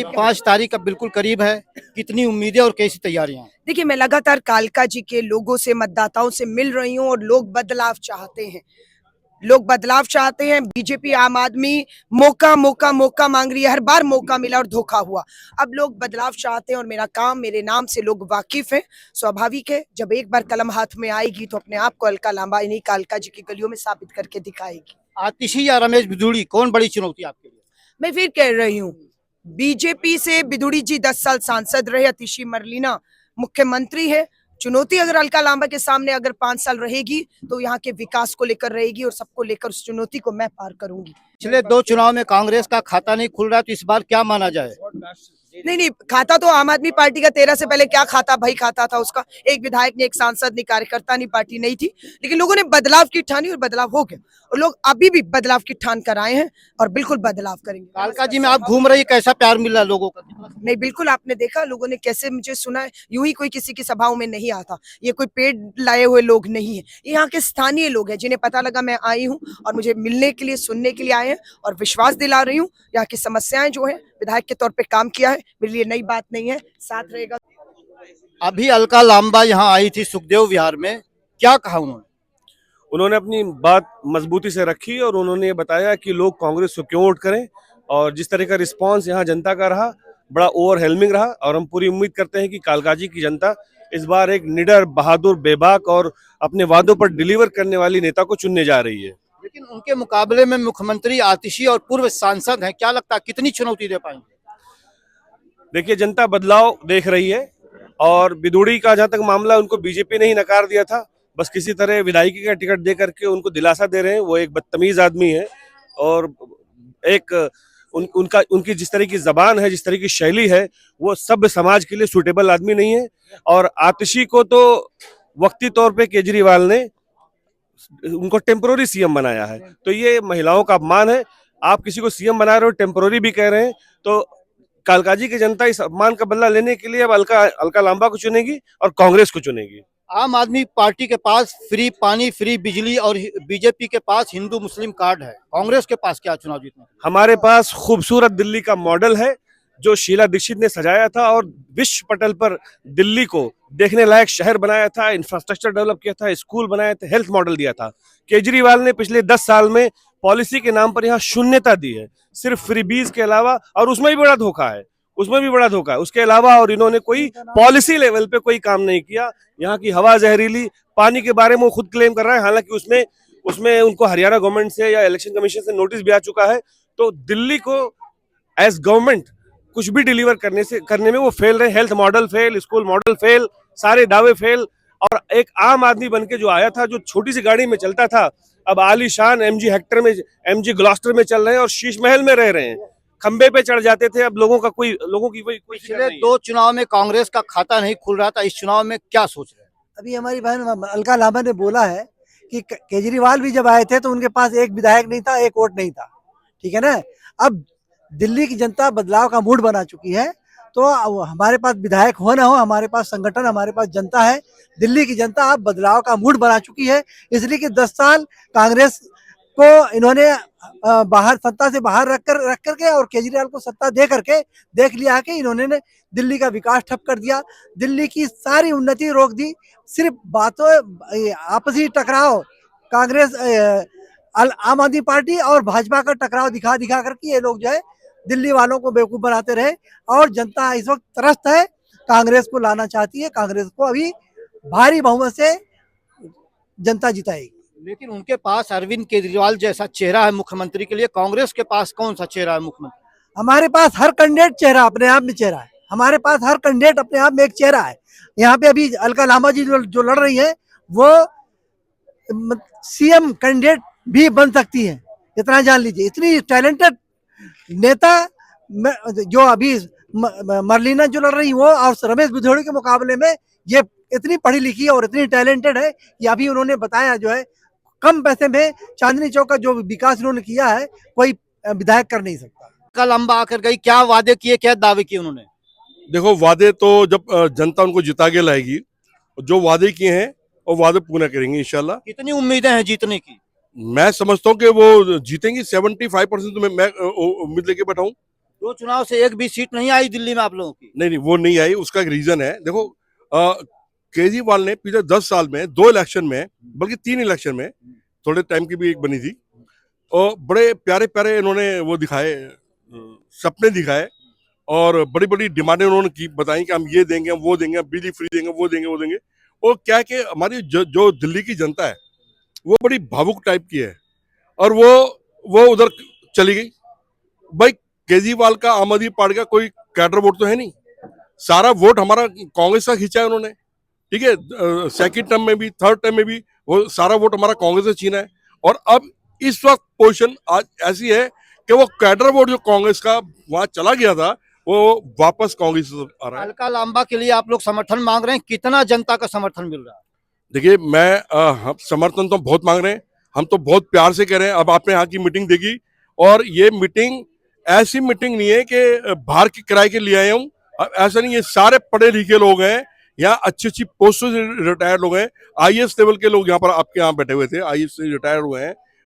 5 तारीख अब बिल्कुल करीब है, कितनी उम्मीदें और कैसी तैयारियां हैं? देखिए, मैं लगातार कालका जी के लोगों से, मतदाताओं से मिल रही हूँ और लोग बदलाव चाहते हैं। लोग बदलाव चाहते हैं। बीजेपी, आम आदमी मौका मौका मौका मांग रही है। हर बार मौका मिला और धोखा हुआ। अब लोग बदलाव चाहते हैं और मेरा काम, मेरे नाम से लोग वाकिफ हैं। स्वाभाविक है, जब एक बार कलम हाथ में आएगी तो अपने आप को अलका लांबा इन्हीं कालका जी की गलियों में साबित करके दिखाएगी। आतिशी या रमेश बिधूड़ी, कौन बड़ी चुनौती आपके लिए? मैं फिर कह रही हूँ, बीजेपी से बिधूड़ी जी 10 साल सांसद रहे, अतिशी मरलीना मुख्यमंत्री है। चुनौती अगर अलका लांबा के सामने अगर 5 साल रहेगी तो यहाँ के विकास को लेकर रहेगी और सबको लेकर उस चुनौती को मैं पार करूंगी। पिछले 2 चुनाव में कांग्रेस का खाता नहीं खुल रहा, तो इस बार क्या माना जाए? नहीं, खाता तो आम आदमी पार्टी का 13 से पहले क्या खाता भाई खाता था उसका। एक विधायक नहीं, एक सांसद नहीं, कार्यकर्ता नहीं, पार्टी नहीं थी, लेकिन लोगों ने बदलाव की ठानी और बदलाव हो गया और लोग अभी भी बदलाव की ठान कर आए हैं और बिल्कुल बदलाव करेंगे। कालका जी में आप घूम रही, कैसा प्यार मिल रहा है लोगों का? नहीं, बिल्कुल आपने देखा लोगों ने कैसे मुझे सुना है। यूं ही कोई किसी की सभाओं में नहीं आता। ये कोई पेड लाए हुए लोग नहीं है, ये यहाँ के स्थानीय लोग हैं जिन्हें पता लगा मैं आई हूँ और मुझे मिलने के लिए, सुनने के लिए आए हैं और विश्वास दिला रही हूँ। यहाँ की समस्याएं जो है, विधायक के तौर पे काम किया है, मेरे लिए नई बात नहीं है, साथ रहेगा। अभी अलका लांबा यहाँ आई थी सुखदेव विहार में, क्या कहा उन्होंने? उन्होंने अपनी बात मजबूती से रखी और उन्होंने ये बताया कि लोग कांग्रेस को क्यों वोट करें और जिस तरह का रिस्पांस यहाँ जनता का रहा, बड़ा ओवरवेलमिंग रहा और हम पूरी उम्मीद करते हैं कि कालकाजी की जनता इस बार एक निडर, बहादुर, बेबाक और अपने वादों पर डिलीवर करने वाली नेता को चुनने जा रही है। लेकिन उनके मुकाबले में मुख्यमंत्री आतिशी और पूर्व सांसद हैं, क्या लगता है कितनी चुनौती दे पाएंगे? देखिए, जनता बदलाव देख रही है और बिधूड़ी का जहां तक मामला, उनको बीजेपी ने ही नकार दिया था, बस किसी तरह विधायकी का टिकट दे करके उनको दिलासा दे रहे हैं। वो एक बदतमीज आदमी है और एक उनकी जिस तरह की जबान है, जिस तरह की शैली है, वो सभ्य समाज के लिए सूटेबल आदमी नहीं है। और आतिशी को तो वक्ती तौर पे केजरीवाल ने उनको टेम्पोररी सीएम बनाया है, तो ये महिलाओं का अपमान है। आप किसी को सीएम बना रहे हो, टेम्पोररी भी कह रहे हैं, तो कालकाजी की जनता इस अपमान का बदला लेने के लिए अब अलका लांबा को चुनेगी और कांग्रेस को चुनेगी। आम आदमी पार्टी के पास फ्री पानी, फ्री बिजली और बीजेपी के पास हिंदू मुस्लिम कार्ड है, कांग्रेस के पास क्या चुनाव जीतने? हमारे पास खूबसूरत दिल्ली का मॉडल है जो शीला दीक्षित ने सजाया था और विश्व पटल पर दिल्ली को देखने लायक शहर बनाया था, इंफ्रास्ट्रक्चर डेवलप किया था, स्कूल बनाए थे, हेल्थ मॉडल दिया था। केजरीवाल ने पिछले 10 साल में पॉलिसी के नाम पर यहाँ शून्यता दी है, सिर्फ फ्रीबीज के अलावा, और उसमें भी बड़ा धोखा है, उसके अलावा और इन्होंने कोई पॉलिसी लेवल पे कोई काम नहीं किया। यहाँ की हवा जहरीली, पानी के बारे में वो खुद क्लेम कर रहा है, हालांकि उसमें उनको हरियाणा गवर्नमेंट से या इलेक्शन कमीशन से नोटिस भी आ चुका है। तो दिल्ली को एज गवर्नमेंट कुछ भी डिलीवर करने में वो फेल रहे। Health model fail, school model fail, सारे दावे फेल। और एक आम आदमी बनके जो आया था, जो छोटी सी गाड़ी में चलता था, अब आलीशान एमजी हेक्टर में, एमजी ग्लॉस्टर में चल रहे हैं और शीश महल में रह रहे हैं। खंबे पे चढ़ जाते थे, अब लोगों की कोई पिछले 2 चुनाव में कांग्रेस का खाता नहीं खुल रहा था, इस चुनाव में क्या सोच रहे हैं? अभी हमारी बहन अलका लांबा ने बोला है कि केजरीवाल भी जब आए थे तो उनके पास एक विधायक नहीं था, एक वोट नहीं था, ठीक है ना। अब दिल्ली की जनता बदलाव का मूड बना चुकी है, तो हमारे पास विधायक हो ना हो, हमारे पास संगठन, हमारे पास जनता है। दिल्ली की जनता अब बदलाव का मूड बना चुकी है, इसलिए कि 10 साल कांग्रेस को इन्होंने बाहर, सत्ता से बाहर रख करके और केजरीवाल को सत्ता दे करके देख लिया कि इन्होंने दिल्ली का विकास ठप कर दिया, दिल्ली की सारी उन्नति रोक दी। सिर्फ बातों, आपसी टकराव, कांग्रेस, आम आदमी पार्टी और भाजपा का टकराव दिखा करके ये लोग जो है दिल्ली वालों को बेवकूफ बनाते रहे और जनता इस वक्त त्रस्त है, कांग्रेस को लाना चाहती है। कांग्रेस को अभी भारी बहुमत से जनता जिताएगी। लेकिन उनके पास अरविंद केजरीवाल जैसा चेहरा है मुख्यमंत्री के लिए, कांग्रेस के पास कौन सा चेहरा है मुख्यमंत्री? हमारे पास हर कैंडिडेट चेहरा अपने आप में चेहरा है, हमारे पास हर कैंडिडेट अपने आप में एक चेहरा है। यहाँ पे अभी अलका लांबा जी जो लड़ रही है, वो सीएम कैंडिडेट भी बन सकती है, इतना जान लीजिए। इतनी टैलेंटेड नेता जो अभी मरलीना जो लड़ रही वो और रमेश बिधूड़ी के मुकाबले में ये इतनी पढ़ी लिखी और इतनी टैलेंटेड है कि अभी उन्होंने बताया जो है कम पैसे में चांदनी चौक का जो विकास उन्होंने किया है कोई विधायक कर नहीं सकता। कल लंबा आकर गई, क्या वादे किए, क्या दावे किए उन्होंने? देखो, वादे तो जब जनता उनको जिता के लाएगी, जो वादे किए हैं वो वादे पूरा करेंगे इंशाल्लाह। कितनी उम्मीदें हैं जीतने की? मैं समझता हूँ कि वो जीतेंगी 75% तो मैं उम्मीद लेके बैठा हूँ। दो चुनाव से एक भी सीट नहीं आई दिल्ली में आप लोगों की। नहीं नहीं, वो नहीं आई। उसका एक रीजन है। देखो, केजरीवाल ने पिछले 10 साल में 2 इलेक्शन में, बल्कि 3 इलेक्शन में, थोड़े टाइम की भी एक बनी थी, और बड़े प्यारे प्यारे इन्होंने वो दिखाए, सपने दिखाए, और बड़ी बड़ी डिमांडें उन्होंने की, बताई कि हम ये देंगे, हम वो देंगे, बिजली फ्री देंगे, वो देंगे, वो देंगे। और क्या है कि हमारी जो दिल्ली की जनता है वो बड़ी भावुक टाइप की है, और वो उधर चली गई। भाई, केजरीवाल का, आम आदमी पार्टी का कोई कैडर वोट तो है नहीं, सारा वोट हमारा कांग्रेस का खींचा है उन्होंने। ठीक है, सेकंड टर्म में भी, थर्ड टर्म में भी वो सारा वोट हमारा कांग्रेस से छीना है। और अब इस वक्त पोजीशन आज ऐसी है कि वो कैडर वोट जो कांग्रेस का वहां चला गया था, वो वापस कांग्रेस आ रहा है। अलका लांबा के लिए आप लोग समर्थन मांग रहे हैं, कितना जनता का समर्थन मिल रहा है? देखिए, हम समर्थन तो बहुत मांग रहे हैं, हम तो बहुत प्यार से कह रहे हैं। अब आपने यहाँ की मीटिंग देखी, और ये मीटिंग ऐसी मीटिंग नहीं है कि बाहर की किराए के लिए आए हूँ। ऐसा नहीं, ये सारे पढ़े लिखे लोग हैं, यहाँ अच्छी अच्छी पोस्टों से रिटायर्ड लोग हैं, आईएएस लेवल के लोग यहाँ पर आपके यहाँ बैठे हुए थे, आईएएस से रिटायर हुए हैं।